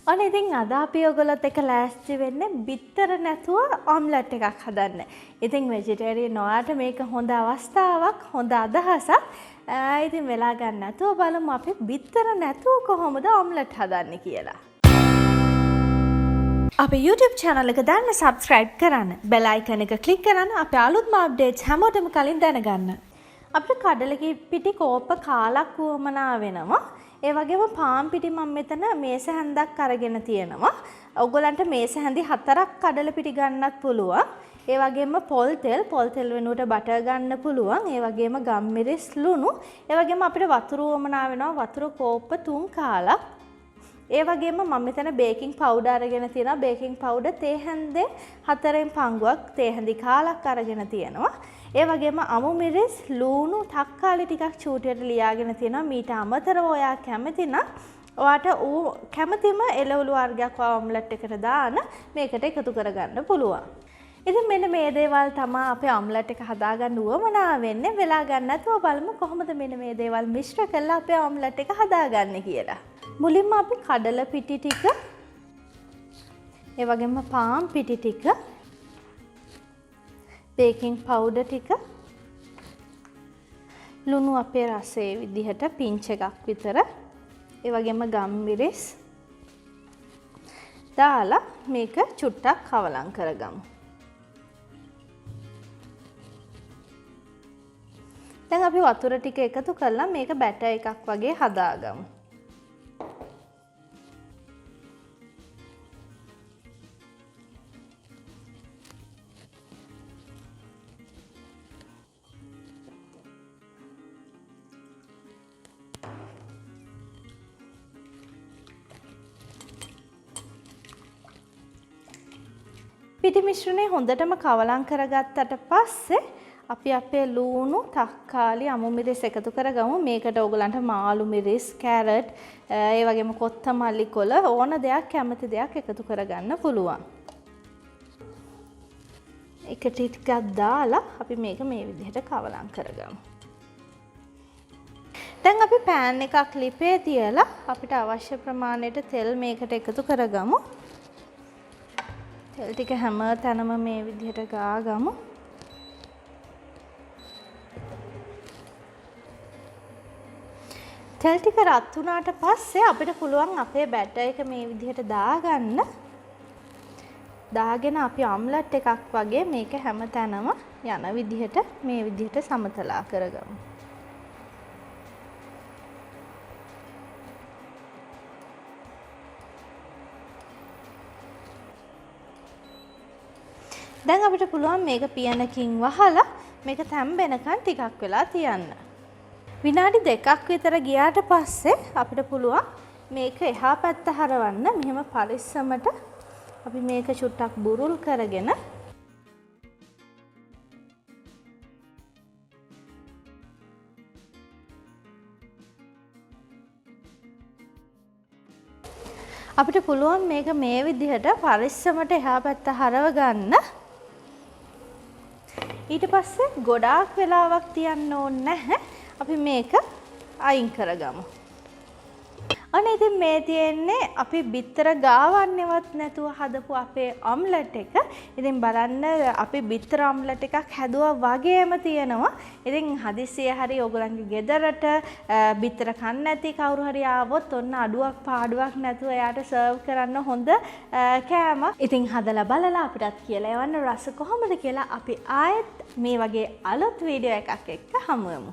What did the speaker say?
ඔන්න ඉතින් අද අපි ඔයගොල්ලොත් එක්ක ලෑස්ති වෙන්නේ බිත්තර නැතුව ඔම්ලට් එකක් හදන්න. ඉතින් වෙජිටේරියන් ඔයාට මේක හොඳ අවස්ථාවක්, හොඳ අදහසක්. ඉතින් වෙලා ගන්න නැතුව බලමු අපි බිත්තර නැතුව කොහොමද ඔම්ලට් හදන්නේ කියලා. අපේ YouTube channel එක දැන් subscribe කරන්න. bell icon එක click කරන්න අපේ අලුත්ම updates හැමෝටම කලින් දැනගන්න. අපිට කඩල පිටි කෝප්ප කාලක් වුවමනා වෙනවා. ඒ වගේම පාන් පිටි මම මෙතන මේස හැන්දක් අරගෙන තියෙනවා. ඔයගොල්ලන්ට මේස හැන්දි 4ක් කඩල පිටි ගන්නත් පුළුවන්. ඒ වගේම පොල් තෙල් වෙනුවට බටර් ගන්න පුළුවන්. ඒ වගේම ගම්මිරිස් ලුණු. ඒ වගේම අපිට වතුර වුවමනා වෙනවා. වතුර කෝප්ප 3 කාලක්. ඒ වගේම මම මෙතන බේකින් පවුඩර් අරගෙන තියෙනවා. බේකින් පවුඩර් තේ හැන්දේ 4න් පංගුවක් තේ හැන්දි කාලක් අරගෙන තියෙනවා. ඒ වගේම අමු මිරිස් ලූණු තක්කාලි ටිකක් චූටියට ලියාගෙන තියෙනවා. මීට අමතරව ඔයා කැමති නම් ඔයාට කැමතිම එළවලු වර්ගයක් ඔම්ලට් එකට දාන මේකට එකතු කරගන්න පුළුවන්. ඉතින් මෙන්න මේ දේවල් තමයි අපේ ඔම්ලට් එක හදාගන්න උවමනා වෙන්නේ. වෙලා ගන්න නැතුව බලමු කොහොමද මෙන්න මේ දේවල් මිශ්‍ර කරලා අපේ ඔම්ලට් එක හදාගන්නේ කියලා. මුලින්ම අපි කඩල පිටි ටික ඒ වගේම පාන් පිටි ටික බේකින් පවුඩර් ටික ලුණු අපේ රසයේ විදිහට පින්ච් එකක් විතර ඒ වගේම ගම්මිරිස් දාලා මේක චුට්ටක් කවලම් කරගමු. දැන් අපි වතුර ටික එකතු කරලා මේක බැටර් එකක් වගේ හදාගමු. පිටි මිශ්‍රණය හොඳටම කවලම් කරගත්තට පස්සේ අපි අපේ ලූණු, තක්කාලි, අමු මිරිස් එකතු කරගමු. මේකට ඕගලන්ට මාළු මිරිස්, කැරට්, ඒ වගේම කොත්තමල්ලි කොළ ඕන දෙයක් කැමති දෙයක් එකතු කරගන්න පුළුවන්. එක ටිකක් දාලා අපි මේක මේ විදිහට කවලම් කරගමු. දැන් අපි පෑන් එකක් ලිපේ තියලා අපිට අවශ්‍ය ප්‍රමාණයට තෙල් මේකට එකතු කරගමු. තෙල් ටික හැම තැනම මේ විදිහට ගාගමු. තෙල් ටික රත් වුණාට පස්සේ අපිට පුළුවන් අපේ බැටර් එක මේ විදිහට දාගන්න. දාගෙන අපි ඔම්ලට් එකක් වගේ මේක හැම තැනම යන විදිහට මේ විදිහට සමතලා කරගමු. දැන් අපිට පුළුවන් මේක පියනකින් වහලා මේක තැම්බෙනකන් ටිකක් වෙලා තියන්න. විනාඩි 2ක් විතර ගියාට පස්සේ අපිට පුළුවන් මේක එහා පැත්ත හරවන්න. මෙහෙම පරිස්සමට අපි මේක චුට්ටක් බුරුල් කරගෙන අපිට පුළුවන් මේක මේ විදිහට පරිස්සමට එහා පැත්ත හරව ගන්න. ඊට පස්සේ ගොඩාක් වෙලාවක් තියන්න ඕනේ නැහැ. අපි මේක අයින් කරගමු. අනේ ඉතින් මේ තියෙන්නේ අපි බිත්තර ගාවන්නේවත් නැතුව හදපු අපේ ඔම්ලට් එක. ඉතින් බලන්න අපි බිත්තර ඔම්ලට් එකක් හැදුවා වගේම තියෙනවා. ඉතින් හදිස්සියේ හරි ඔයගලන්ගේ ගෙදරට බිත්තර කන්න නැති කවුරු හරි ආවොත් ඔන්න අඩුවක් පාඩුවක් නැතුව එයාට සර්ව් කරන්න හොඳ කෑමක්. ඉතින් හදලා බලලා අපිටත් කියලා එවන්න රස කොහොමද කියලා අපි ආයෙත් මේ වගේ අලුත් වීඩියෝ එකක් එක්ක හමු වෙමු.